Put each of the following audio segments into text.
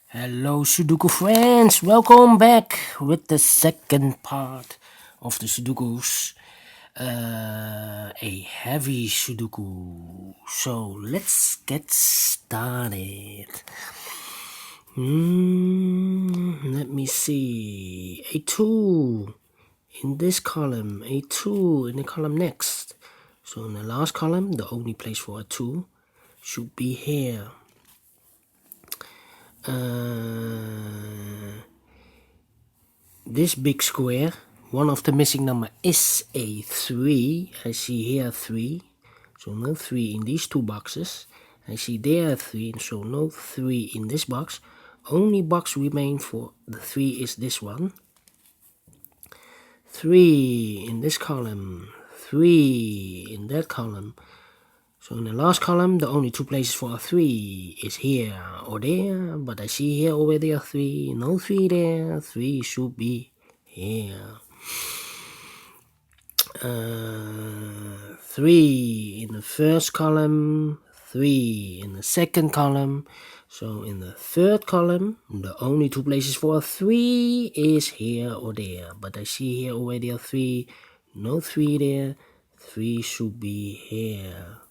Hello, Sudoku friends. Welcome back with the second part of the Sudokus. A heavy Sudoku. So let's get started. Let me see. A 2 in this column. A 2 in the column next. So in the last column, the only place for a 2 should be here. This big square, one of the missing number is a 3. I see here 3, so no 3 in these two boxes. I see there 3, so no 3 in this box. Only box remain for the 3 is this one. 3 in this column, 3 in that column. So in the last column, the only two places for a 3 is here or there, but I see here already a 3, no 3 there, 3 should be here. 3 in the first column, 3 in the second column. So in the third column, the only two places for a 3 is here or there, but I see here already a 3, no 3 there, 3 should be here.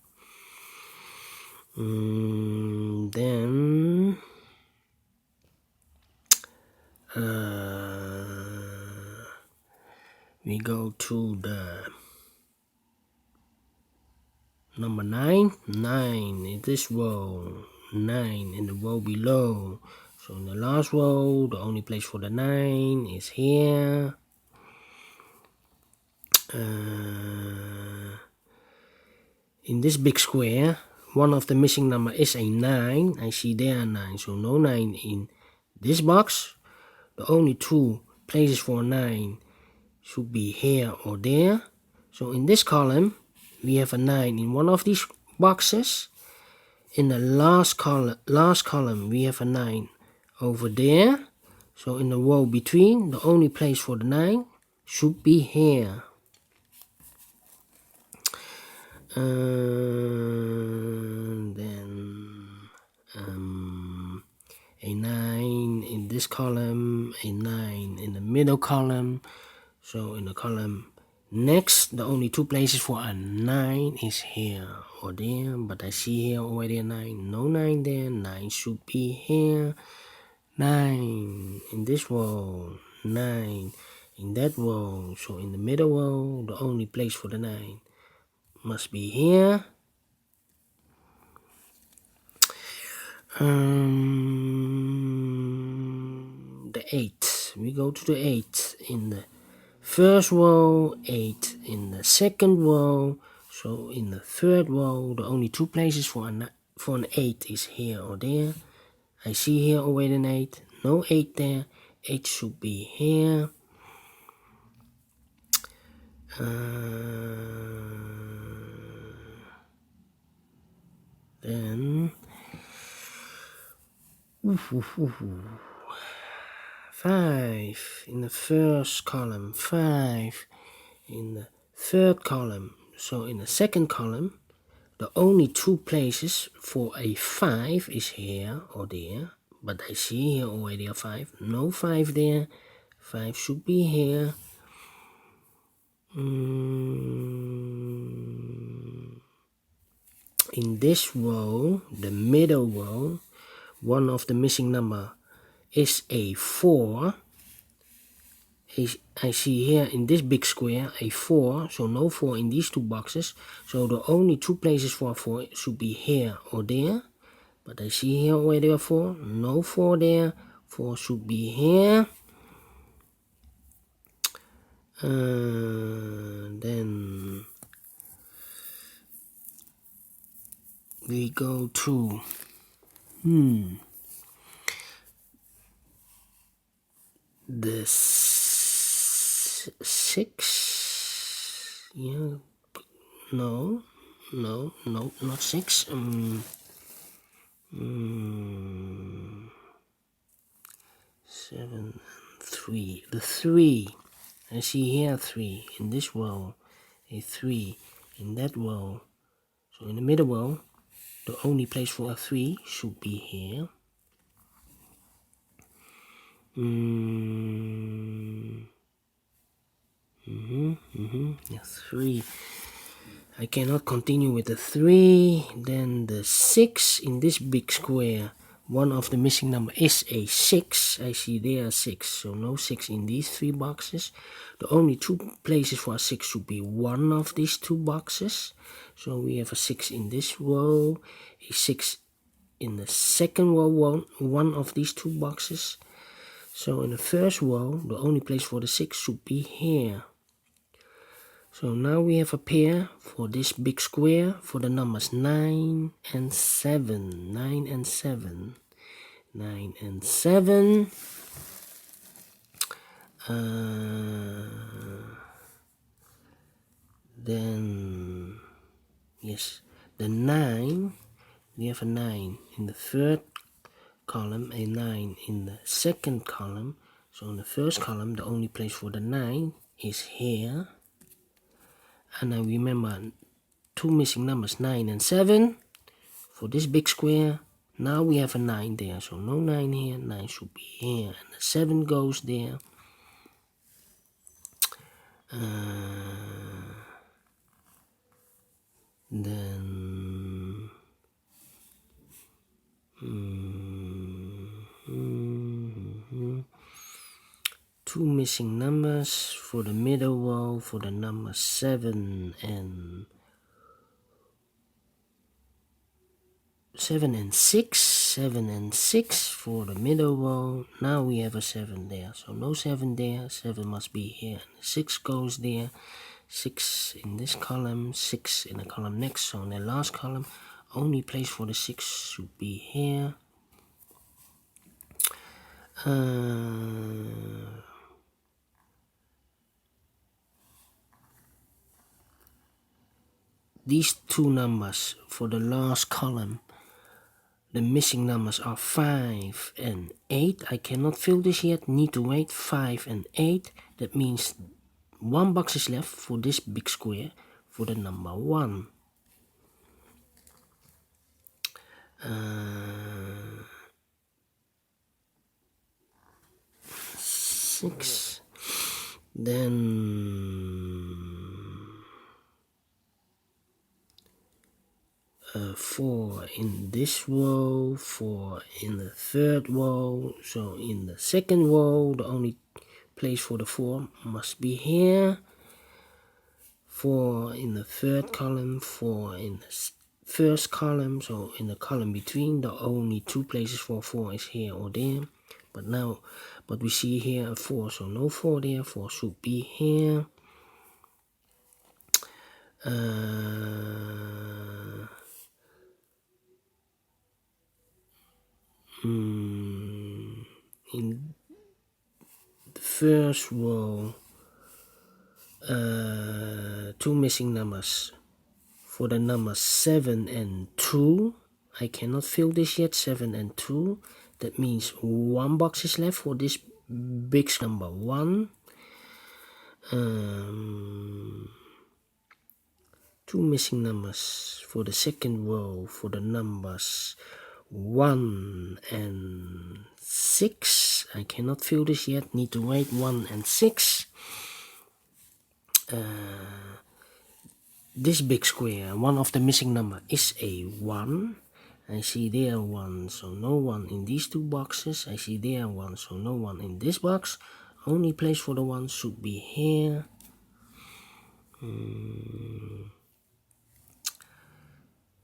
Then we go to the number 9 in this row, 9 in the row below. So in the last row, the only place for the 9 is here. In this big square, one of the missing number is a 9. I see there a 9, so no 9 in this box. The only two places for 9 should be here or there. So in this column, we have a 9 in one of these boxes. In the last column, we have a 9 over there. So in the row between, the only place for the 9 should be here. Then a 9 in this column, a 9 in the middle column. So in the column next, the only two places for a 9 is here or there, but I see here already a 9, no 9 there, 9 should be here. 9 in this row, 9 in that row. So in the middle row, the only place for the 9 must be here. The 8. We go to the 8 in the first row, 8 in the second row. So in the third row, the only two places for an 8 is here or there. I see here already an 8, no 8 there. 8 should be here. Then 5 in the first column, 5 in the third column. So in the second column, the only two places for a 5 is here or there, but I see here already a 5, no 5 there, 5 should be here. In this row, the middle row, one of the missing number is a 4. I see here in this big square a 4, so no 4 in these two boxes. So the only two places for a 4 should be here or there. But I see here already a 4, no 4 there, 4 should be here. Then we go to the 6. Yeah, no, not 6. 7, 3. The 3. I see here 3 in this row, a 3 in that row. So in the middle row, the only place for a 3 should be here. Yeah, 3. I cannot continue with the 3. Then the 6 in this big square. One of the missing number is a 6. I see there 6. So no 6 in these 3 boxes. The only 2 places for a 6 should be one of these 2 boxes. So we have a 6 in this row, a 6 in the second row, one of these 2 boxes. So in the first row, the only place for the 6 should be here. So now we have a pair for this big square for the numbers 9 and 7. 9 and 7. 9 and 7. Then, yes, the 9, we have a 9 in the third column, a 9 in the second column. So in the first column, the only place for the 9 is here. And I remember 2 missing numbers, 9 and 7. For this big square, now we have a 9 there. So no 9 here, 9 should be here. And the 7 goes there. Then... two missing numbers for the middle row for the number 7 and 6. 7 and 6 for the middle row. Now we have a 7 there, so no 7 there. 7 must be here. 6 goes there. 6 in this column, 6 in the column next. So in the last column, only place for the 6 should be here. These 2 numbers for the last column, the missing numbers are 5 and 8. I cannot fill this yet, need to wait. 5 and 8. That means 1 box is left for this big square for the number 1. 6. Then 4 in this row, 4 in the third row. So in the second row, the only place for the 4 must be here. 4 in the third column, 4 in the first column. So in the column between, the only 2 places for 4 is here or there. But we see here a 4, so no 4 there. 4 should be here. In the first row, 2 missing numbers for the numbers 7 and 2. I cannot fill this yet. 7 and 2. That means 1 box is left for this big number 1. 2 missing numbers for the second row for the numbers 1 and 6. I cannot fill this yet, need to wait. 1 and 6. This big square, one of the missing number is a 1. I see there 1, so no 1 in these 2 boxes. I see there 1, so no 1 in this box. Only place for the 1 should be here.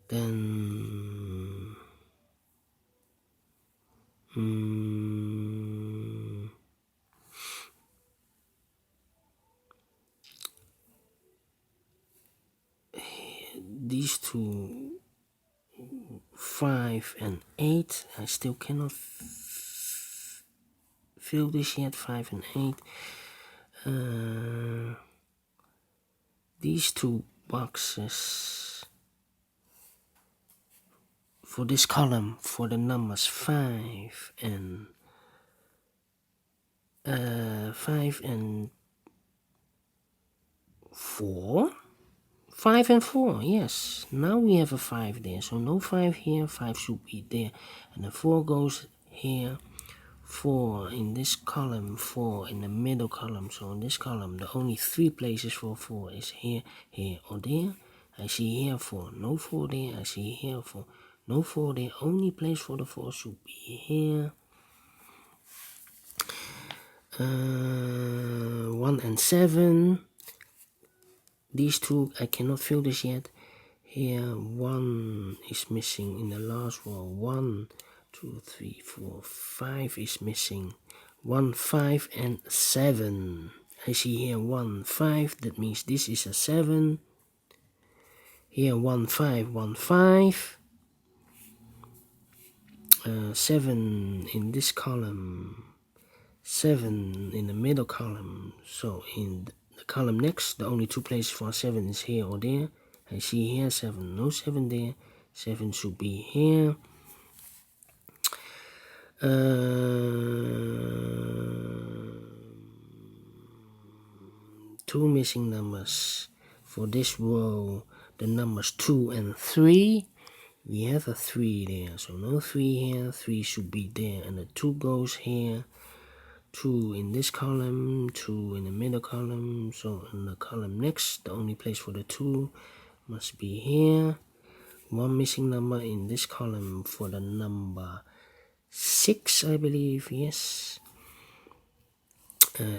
Then these 2, 5 and 8. I still cannot fill this yet. 5 and 8. These 2 boxes for this column for the numbers 5 and 4. 5 and 4, yes. Now we have a 5 there, so no 5 here. 5 should be there, and the 4 goes here. 4 in this column, 4 in the middle column. So in this column, the only 3 places for 4 is here, here, or there. I see here 4, no 4 there. I see here 4, no 4 there. Only place for the 4 should be here. 1 and 7. These two, I cannot fill this yet. Here, 1 is missing in the last row. 1, 2, 3, 4, 5 is missing. 1, 5, and 7. I see here 1, 5. That means this is a 7. Here 1, 5, 1, 5. 7 in this column. 7 in the middle column. So in the column next, the only 2 places for 7 is here or there. I see here 7, no 7 there. 7 should be here. 2 missing numbers for this row. The numbers 2 and 3. We have a 3 there, so no 3 here. 3 should be there, and the 2 goes here. 2 in this column, 2 in the middle column. So in the column next, the only place for the 2 must be here. 1 missing number in this column for the number 6, I believe. Yes.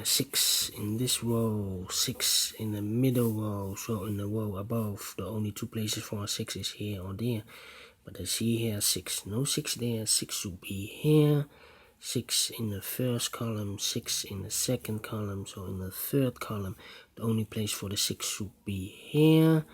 6 in this row, 6 in the middle row. So in the row above, the only 2 places for 6 is here or there. But I see here 6, no 6 there. 6 should be here. 6 in the first column, 6 in the second column. So in the third column, the only place for the 6 should be here.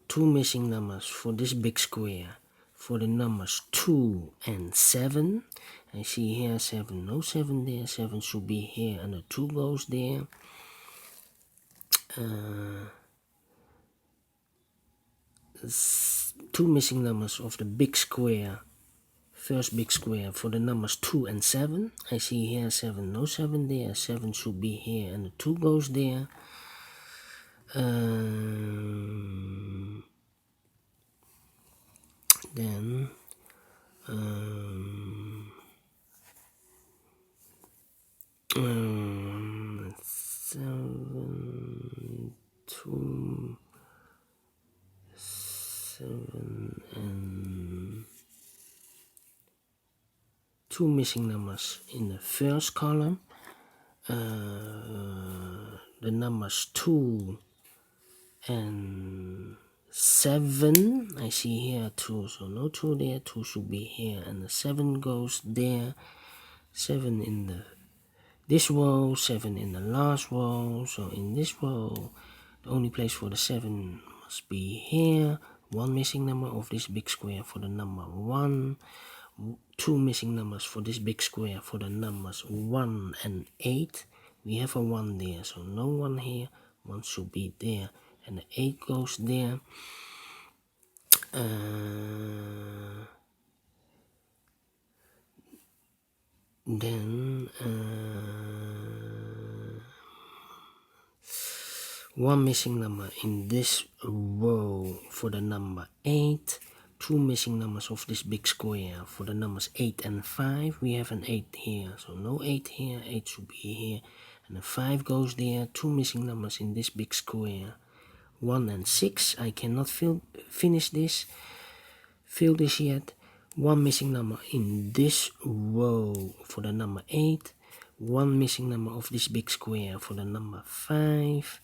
2 missing numbers for this big square. For the numbers 2 and 7. I see here 7, no 7 there. 7 should be here, and the 2 goes there. 2 missing numbers of the big square. First big square for the numbers 2 and 7. I see here 7, no 7 there. 7 should be here, and the 2 goes there. Then 7, 2, 7, and 2 missing numbers in the first column. The numbers 2 and 7. I see here 2, so no 2 there. 2 should be here, and the 7 goes there. 7 in this row, 7 in the last row. So in this row, the only place for the 7 must be here. 1 missing number of this big square for the number 1. 2 missing numbers for this big square for the numbers 1 and 8. We have a 1 there, so no 1 here. 1 should be there, and the 8 goes there. Then 1 missing number in this row for the number 8. 2 missing numbers of this big square for the numbers 8 and 5. We have an 8 here, so no 8 here. 8 should be here, and the 5 goes there. 2 missing numbers in this big square. 1 and 6. I cannot fill this yet. 1 missing number in this row for the number 8. 1 missing number of this big square for the number 5.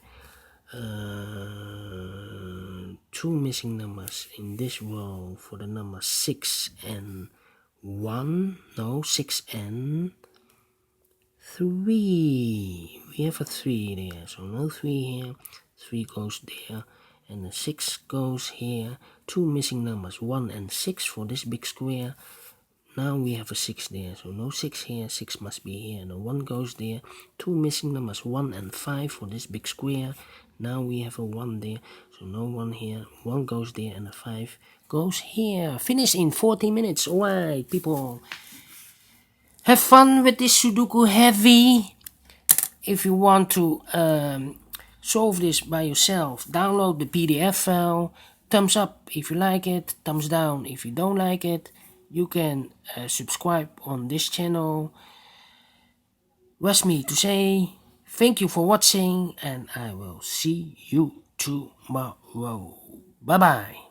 2 missing numbers in this row for the number 6 and 1. No, 6 and 3. We have a 3 there, so no 3 here. 3 goes there, and the 6 goes here. 2 missing numbers, 1 and 6 for this big square. Now we have a 6 there, so no 6 here. 6 must be here, and the 1 goes there. 2 missing numbers, 1 and 5 for this big square. Now we have a 1 there, so no 1 here. 1 goes there, and the 5 goes here. Finish in 40 minutes. Alright, people. Have fun with this Sudoku Heavy. If you want to solve this by yourself, download the PDF file. Thumbs up if you like it, thumbs down if you don't like it. You can subscribe on this channel. Rest me to say thank you for watching, and I will see you tomorrow. Bye bye.